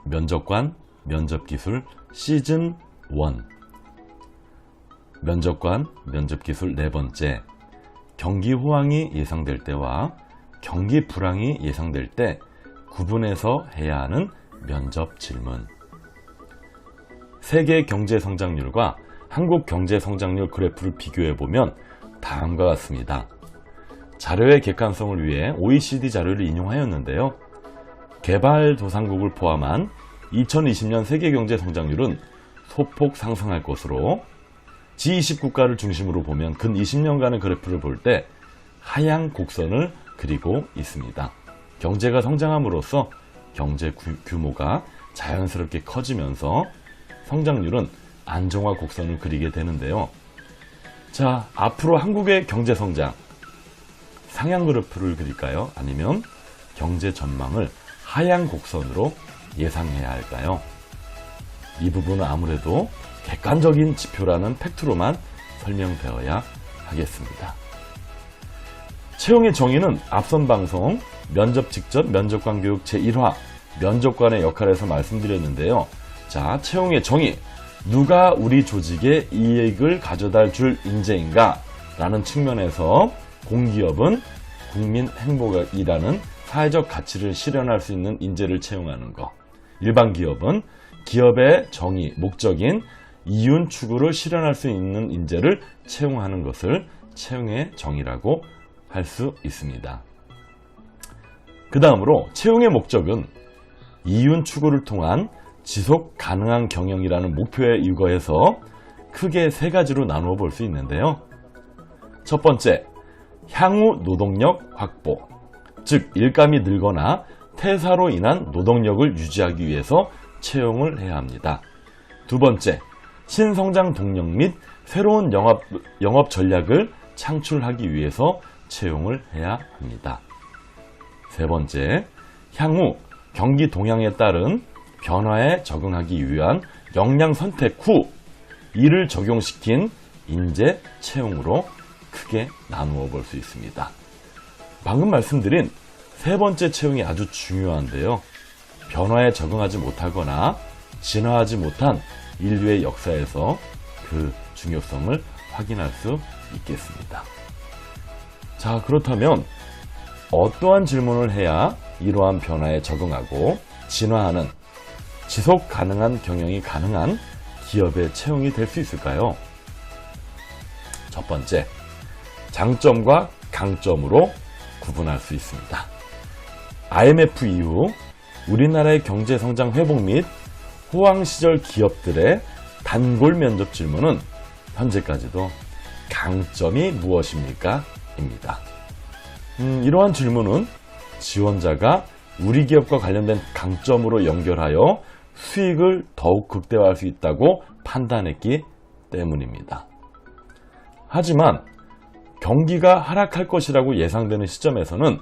면접관, 면접기술 시즌 1. 면접관, 면접기술 네 번째. 경기 호황이 예상될 때와 경기 불황이 예상될 때 구분해서 해야 하는 면접 질문. 세계 경제 성장률과 한국 경제 성장률 그래프를 비교해 보면 다음과 같습니다. 자료의 객관성을 위해 OECD 자료를 인용하였는데요. 개발도상국을 포함한 2020년 세계 경제 성장률은 소폭 상승할 것으로 G20 국가를 중심으로 보면 근 20년간의 그래프를 볼 때 하향 곡선을 그리고 있습니다. 경제가 성장함으로써 경제 규모가 자연스럽게 커지면서 성장률은 안정화 곡선을 그리게 되는데요. 자, 앞으로 한국의 경제 성장 상향 그래프를 그릴까요? 아니면 경제 전망을 하향 곡선으로 예상해야 할까요? 이 부분은 아무래도 객관적인 지표라는 팩트로만 설명되어야 하겠습니다. 채용의 정의는 앞선 방송 면접 직전 면접관 교육 제1화 면접관의 역할에서 말씀드렸는데요. 자, 채용의 정의. 누가 우리 조직에 이익을 가져다 줄 인재인가? 라는 측면에서 공기업은 국민 행복이라는 사회적 가치를 실현할 수 있는 인재를 채용하는 것. 일반 기업은 기업의 정의, 목적인 이윤 추구를 실현할 수 있는 인재를 채용하는 것을 채용의 정의라고 할 수 있습니다. 그 다음으로 채용의 목적은 이윤 추구를 통한 지속 가능한 경영이라는 목표에 유거해서 크게 세 가지로 나누어 볼 수 있는데요. 첫 번째, 향후 노동력 확보, 즉 일감이 늘거나 퇴사로 인한 노동력을 유지하기 위해서 채용을 해야 합니다. 두 번째, 신성장 동력 및 새로운 영업 전략을 창출하기 위해서 채용을 해야 합니다. 세 번째, 향후 경기 동향에 따른 변화에 적응하기 위한 역량 선택 후 이를 적용시킨 인재 채용으로 크게 나누어 볼 수 있습니다. 방금 말씀드린 세 번째 채용이 아주 중요한데요. 변화에 적응하지 못하거나 진화하지 못한 인류의 역사에서 그 중요성을 확인할 수 있겠습니다. 자, 그렇다면 어떠한 질문을 해야 이러한 변화에 적응하고 진화하는 지속 가능한 경영이 가능한 기업의 채용이 될 수 있을까요? 첫 번째, 장점과 강점으로 구분할 수 있습니다. IMF 이후 우리나라의 경제 성장 회복 및 호황 시절 기업들의 단골 면접 질문은 현재까지도 강점이 무엇입니까? 입니다. 이러한 질문은 지원자가 우리 기업과 관련된 강점으로 연결하여 수익을 더욱 극대화할 수 있다고 판단했기 때문입니다. 하지만 경기가 하락할 것이라고 예상되는 시점에서는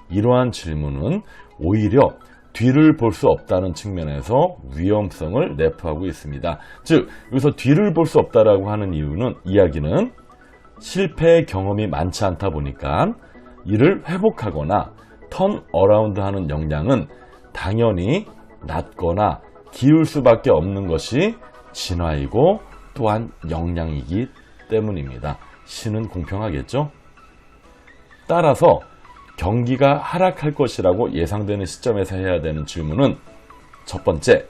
이러한 질문은 오히려 뒤를 볼 수 없다는 측면에서 위험성을 내포하고 있습니다. 즉, 여기서 뒤를 볼 수 없다라고 하는 이야기는 실패의 경험이 많지 않다 보니까 이를 회복하거나 턴 어라운드 하는 역량은 당연히 낮거나 기울 수밖에 없는 것이 진화이고 또한 역량이기 때문입니다. 신은 공평하겠죠? 따라서 경기가 하락할 것이라고 예상되는 시점에서 해야 되는 질문은 첫 번째,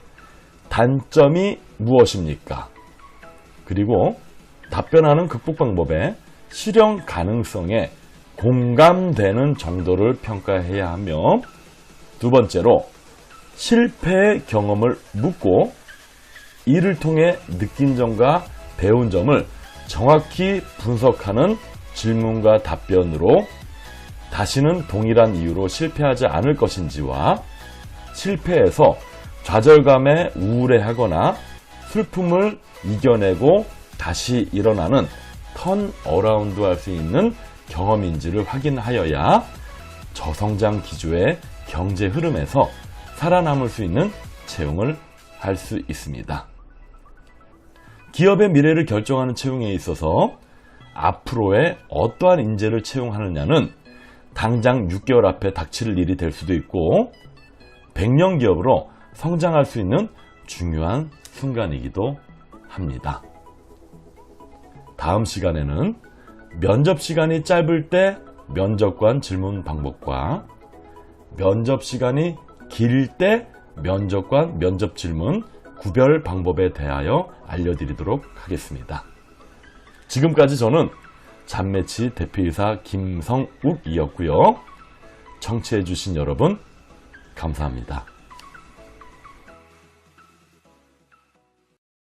단점이 무엇입니까? 그리고 답변하는 극복 방법에 실현 가능성에 공감되는 정도를 평가해야 하며, 두 번째로 실패의 경험을 묻고 이를 통해 느낀 점과 배운 점을 정확히 분석하는 질문과 답변으로 다시는 동일한 이유로 실패하지 않을 것인지와 실패해서 좌절감에 우울해하거나 슬픔을 이겨내고 다시 일어나는 턴 어라운드 할 수 있는 경험인지를 확인하여야 저성장 기조의 경제 흐름에서 살아남을 수 있는 채용을 할 수 있습니다. 기업의 미래를 결정하는 채용에 있어서 앞으로의 어떠한 인재를 채용하느냐는 당장 6개월 앞에 닥칠 일이 될 수도 있고 100년 기업으로 성장할 수 있는 중요한 순간이기도 합니다. 다음 시간에는 면접 시간이 짧을 때 면접관 질문 방법과 면접 시간이 길 때 면접관 면접 질문 구별 방법에 대하여 알려드리도록 하겠습니다. 지금까지 저는 잡매치 대표이사 김성욱이었고요. 청취해주신 여러분 감사합니다.